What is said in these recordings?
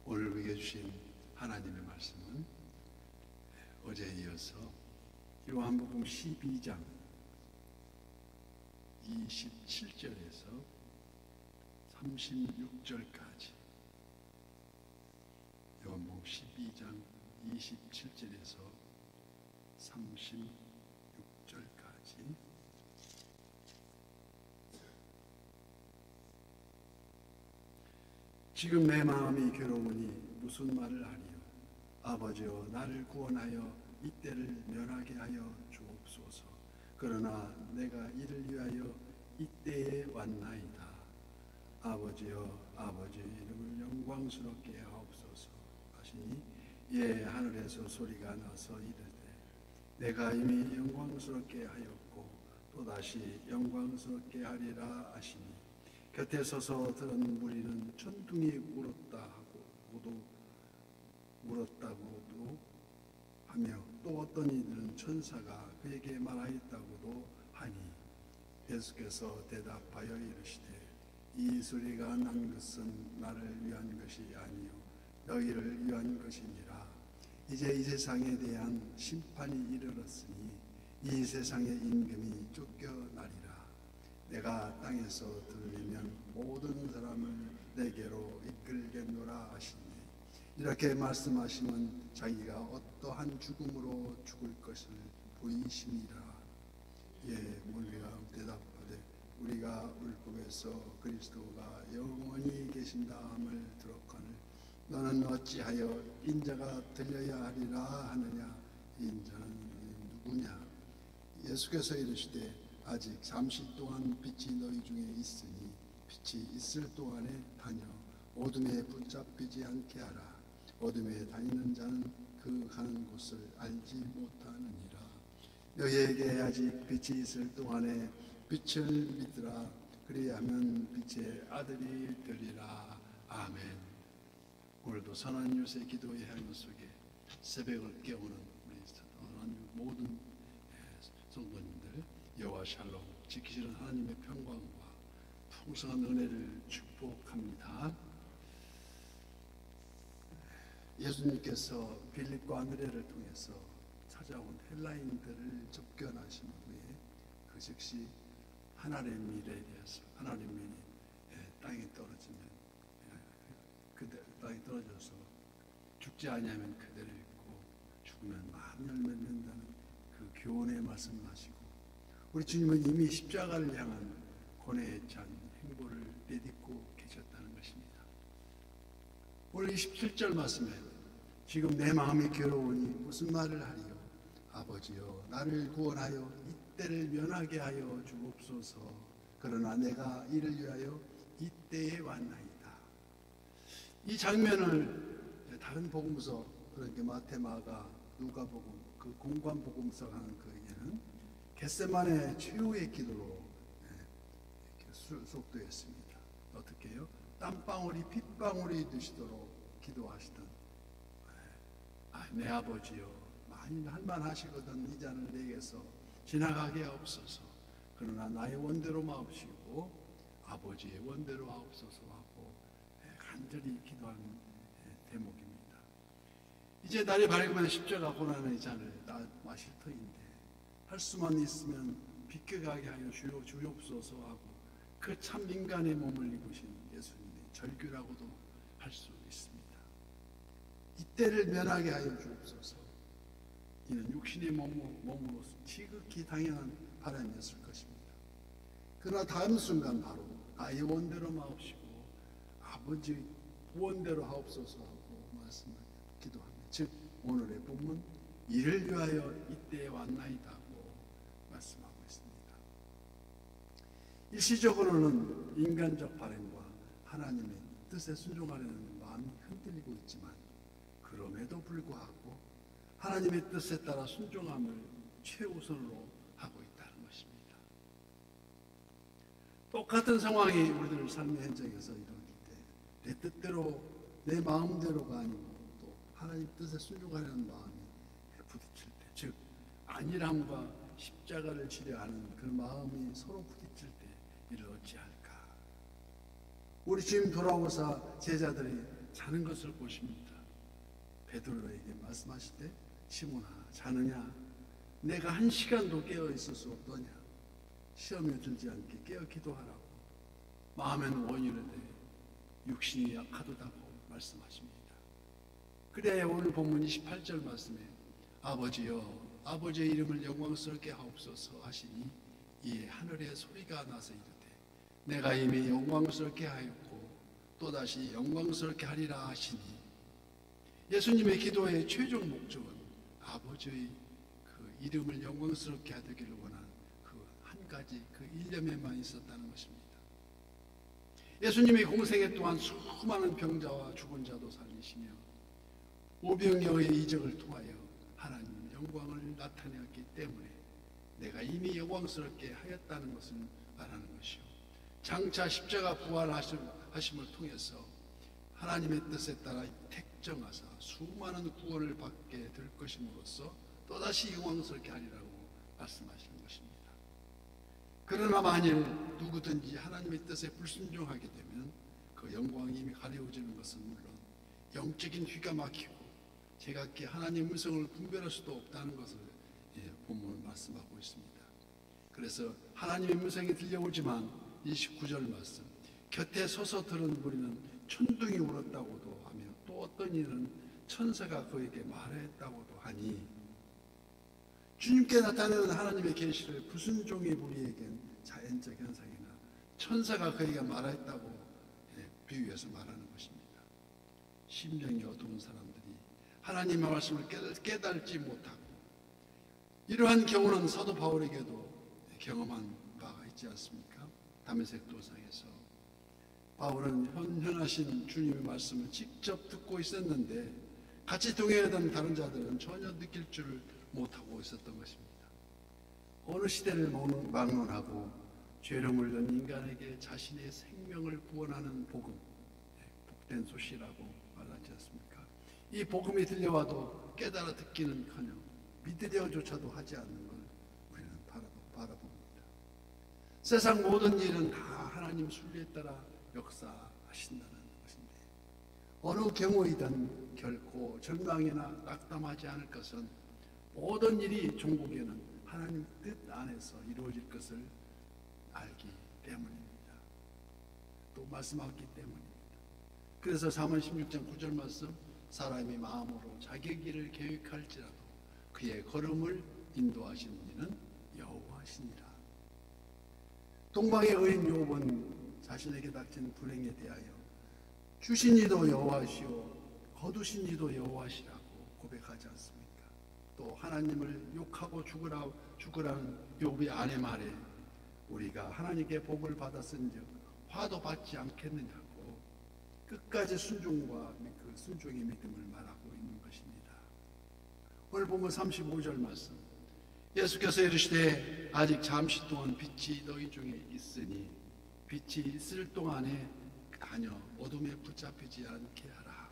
오늘 우리에게 주신 하나님의 말씀은 어제에 이어서 요한복음 12장 27절에서 36절까지, 요한복음 12장 27절에서 36절까지 지금 내 마음이 괴로우니 무슨 말을 하리요. 아버지여, 나를 구원하여 이때를 면하게 하여 주옵소서. 그러나 내가 이를 위하여 이때에 왔나이다. 아버지여, 아버지의 이름을 영광스럽게 하옵소서 하시니 예, 하늘에서 소리가 나서 이르되 내가 이미 영광스럽게 하였고 또다시 영광스럽게 하리라 하시니 곁에 서서 들은 무리는 천둥이 울었다고도 하며 또 어떤 이들은 천사가 그에게 말하였다고도 하니 예수께서 대답하여 이르시되 이 소리가 난 것은 나를 위한 것이 아니요 너희를 위한 것이니라. 이제 이 세상에 대한 심판이 이르렀으니 이 세상의 임금이 쫓겨나리라. 내가 땅에서 들리면 모든 사람을 내게로 이끌겠노라 하시니 이렇게 말씀하시면 자기가 어떠한 죽음으로 죽을 것을 보이시니라. 예, 우리가 대답하되 우리가 율법에서 그리스도가 영원히 계신다 함을 들었거늘 너는 어찌하여 인자가 들려야 하리라 하느냐. 인자는 누구냐. 예수께서 이르시되 아직 잠시 동안 빛이 너희 중에 있으니 빛이 있을 동안에 다녀 어둠에 붙잡히지 않게 하라. 어둠에 다니는 자는 그 가는 곳을 알지 못하느니라. 너희에게 아직 빛이 있을 동안에 빛을 믿으라. 그리하면 빛의 아들이 되리라. 아멘. 오늘도 선한 유세 기도의 향유 속에 새벽을 깨우는 우리 모든 성도님들 여호와 샬롬 지키시는 하나님의 평강과 풍성한 은혜를 축복합니다. 예수님께서 빌립과 안드레를 통해서 찾아온 헬라인들을 접견하신 후에 그 즉시 하나님의 미래에 대해서 하나님의 미래 땅에 떨어지면 땅에 떨어져서 죽지 아니하면 그대로 있고 죽으면 많은 열매를 맺는다는 그 교훈의 말씀하시고 우리 주님은 이미 십자가를 향한 고뇌에 찬 행보를 내딛고 계셨다는 것입니다. 오늘 27절 말씀에 지금 내 마음이 괴로우니 무슨 말을 하리요. 아버지여, 나를 구원하여 이때를 면하게 하여 주옵소서. 그러나 내가 이를 위하여 이때에 왔나이다. 이 장면을 다른 복음서, 그러니까 마태, 마가, 누가복음, 그 공관복음서라는 그에는 겟세마네 최후의 기도로 수록되어 있습니다. 어떻게 해요? 땀방울이 핏방울이 되시도록 기도하시던 내 아버지여, 많이 할만하시거든 이 잔을 내게서 지나가게 하옵소서. 그러나 나의 원대로 마옵시고 아버지의 원대로 하옵소서 하고 간절히 기도하는 대목입니다. 이제 날이 밝으면 십자가 고난의 잔을 다 마실 터인데 할 수만 있으면 비껴가게 하여 주옵소서 하고 그 참 인간의 몸을 입으신 예수님의 절규라고도 할 수 있습니다. 이때를 면하게 하여 주옵소서. 이는 육신의 몸으로 지극히 당연한 바람이었을 것입니다. 그러나 다음 순간 바로 나의 원대로 마옵시고 아버지 원대로 하옵소서 하고 기도합니다. 즉 오늘의 본문 이를 위하여 이때에 왔나이다 고 말씀하고 있습니다. 일시적으로는 인간적 바람과 하나님의 뜻에 순종하려는 마음이 흔들리고 있지만 그럼에도 불구하고 하나님의 뜻에 따라 순종함을 최우선으로 하고 있다는 것입니다. 똑같은 상황이 우리들 삶의 현장에서 일어날 때 내 뜻대로 내 마음대로가 아니고 또 하나님 뜻에 순종하려는 마음이 부딪힐 때, 즉 안일함과 십자가를 지려 하는 그 마음이 서로 부딪힐 때 이를 어찌할까. 우리 주님 돌아오사 제자들이 자는 것을 보십니다. 베드로에게 말씀하실 때 시몬아 자느냐? 내가 1시간도 깨어 있을 수 없더냐? 시험에 들지 않게 깨어 기도하라고. 마음에는 원이르되 육신이 약하도다고 말씀하십니다. 그래야 오늘 본문 28절 말씀에 아버지여 아버지의 이름을 영광스럽게 하옵소서 하시니 이에 하늘에 소리가 나서 이르되 내가 이미 영광스럽게 하였고 또다시 영광스럽게 하리라 하시니 예수님의 기도의 최종 목적은 아버지의 그 이름을 영광스럽게 하기를 원한 그 한 가지 그 일념에만 있었다는 것입니다. 예수님의 공생애 동안 수많은 병자와 죽은 자도 살리시며 오병이어의 이적을 통하여 하나님 영광을 나타내었기 때문에 내가 이미 영광스럽게 하였다는 것을 말하는 것이요, 장차 십자가 부활하심을 통해서 하나님의 뜻에 따라 택정하사 수많은 구원을 받게 될 것임으로써 또다시 영광스럽게 하리라고 말씀하시는 것입니다. 그러나 만일 누구든지 하나님의 뜻에 불순종하게 되면 그 영광이 이미 가려워지는 것은 물론 영적인 귀가 막히고 제각기 하나님의 음성을 분별할 수도 없다는 것을 본문은 말씀하고 있습니다. 그래서 하나님의 음성이 들려오지만 29절 말씀 곁에 서서 들은 무리는 천둥이 울었다고도 하며 또 어떤 이는 천사가 그에게 말했다고도 하니 주님께 나타내는 하나님의 계시를 불순종의 무리에겐 자연적 현상이나 천사가 그에게 말했다고 비유해서 말하는 것입니다. 심령이 어두운 사람들이 하나님의 말씀을 깨달지 못하고 이러한 경우는 사도 바울에게도 경험한 바가 있지 않습니까? 다메섹 도상에서 바울은 현현하신 주님의 말씀을 직접 듣고 있었는데 같이 동행하던 다른 자들은 전혀 느낄 줄 못하고 있었던 것입니다. 어느 시대를 막론하고 죄로 물든 인간에게 자신의 생명을 구원하는 복음, 복된 소식이라고 말하지 않습니까? 이 복음이 들려와도 깨달아 듣기는커녕 믿으려조차도 하지 않는 걸 우리는 바라봅니다. 세상 모든 일은 다 하나님 순리에 따라 역사하신다는 것인데 어느 경우이든 결코 절망이나 낙담하지 않을 것은 모든 일이 종국에는 하나님 뜻 안에서 이루어질 것을 알기 때문입니다. 또 말씀하기 때문입니다. 그래서 사문 16장 9절 말씀 사람이 마음으로 자기 길을 계획할지라도 그의 걸음을 인도하시는 이는 여호와시니라. 동방의 의인 욥은 자신에게 닥친 불행에 대하여 주신 이도 여호와시오 거두신 이도 여호와시라고 고백하지 않습니까? 또 하나님을 욕하고 죽으라는 욥의 아내 말에 우리가 하나님께 복을 받았은즉 화도 받지 않겠느냐고 끝까지 순종과 그 순종의 믿음을 말하고 있는 것입니다. 오늘 본문 35절 말씀 예수께서 이르시되 아직 잠시 동안 빛이 너희 중에 있으니 빛이 있을 동안에 다녀 어둠에 붙잡히지 않게 하라.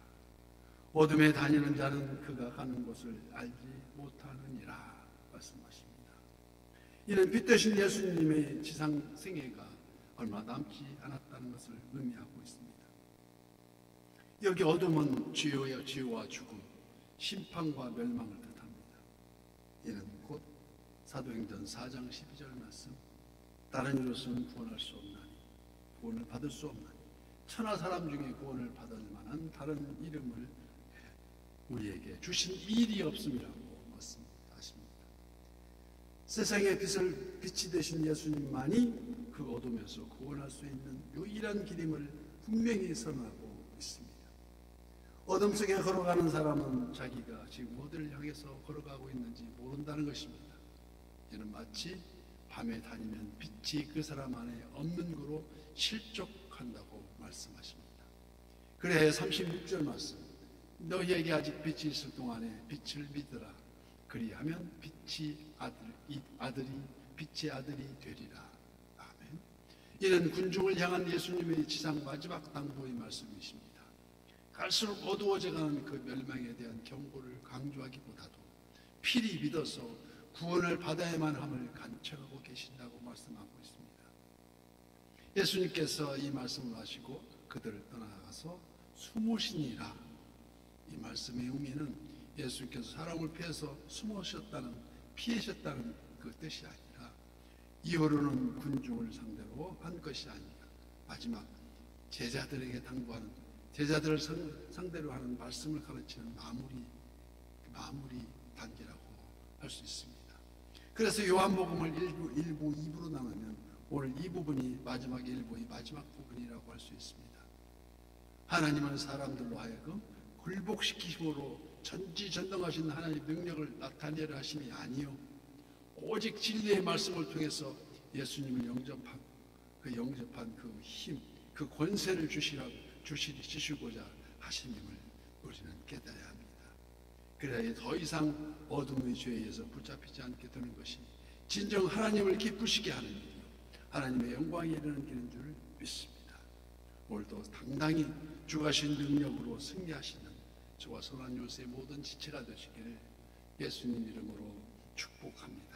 어둠에 다니는 자는 그가 가는 곳을 알지 못하느니라 말씀하십니다. 이는 빛 되신 예수님의 지상 생애가 얼마 남지 않았다는 것을 의미하고 있습니다. 여기 어둠은 죄와 죽음, 심판과 멸망을 뜻합니다. 이는 곧 사도행전 4장 12절 말씀 다른 이로서는 구원할 수 없나니 구원을 받을 수 없나니 천하 사람 중에 구원을 받을 만한 다른 이름을 우리에게 주신 일이 없음이라고 말씀하십니다. 세상의 빛이 되신 예수님만이 그 어둠에서 구원할 수 있는 유일한 길임을 분명히 선언하고 있습니다. 어둠 속에 걸어가는 사람은 자기가 지금 어디를 향해서 걸어가고 있는지 모른다는 것입니다. 이는 마치 밤에 다니면 빛이 그 사람 안에 없는 거로 실족한다고 말씀하십니다. 그래 36절 말씀 너희에게 아직 빛이 있을 동안에 빛을 믿으라. 그리하면 빛의 아들이 되리라. 아멘. 이는 군중을 향한 예수님의 지상 마지막 당부의 말씀이십니다. 갈수록 어두워져가는 그 멸망에 대한 경고를 강조하기보다도 필히 믿어서 구원을 받아야만 함을 간청하고 계신다고 말씀하고 있습니다. 예수님께서 이 말씀을 하시고 그들을 떠나가서 숨으시니라. 이 말씀의 의미는 예수께서 사람을 피해서 숨으셨다는, 피하셨다는 그 뜻이 아니라 이후로는 군중을 상대로 한 것이 아니라 마지막 제자들에게 당부하는, 제자들을 상대로 하는 말씀을 가르치는 마무리 단계라고 할 수 있습니다. 그래서 요한복음을 1부, 2부로 나누면 오늘 이 부분이 마지막 1부의 마지막 부분이라고 할 수 있습니다. 하나님은 사람들로 하여금 굴복시키심으로 전지전능하신 하나님의 능력을 나타내려 하심이 아니요 오직 진리의 말씀을 통해서 예수님을 영접한 그 힘, 그 권세를 주시고자 하심임을 우리는 깨달아야 합니다. 그래야 더 이상 어둠의 죄에 의해서 붙잡히지 않게 되는 것이 진정 하나님을 기쁘시게 하는 일이요 하나님의 영광에 이르는 길인 줄 믿습니다. 오늘도 당당히 주가신 능력으로 승리하시는 저와 선한 요새의 모든 지체가 되시기를 예수님 이름으로 축복합니다.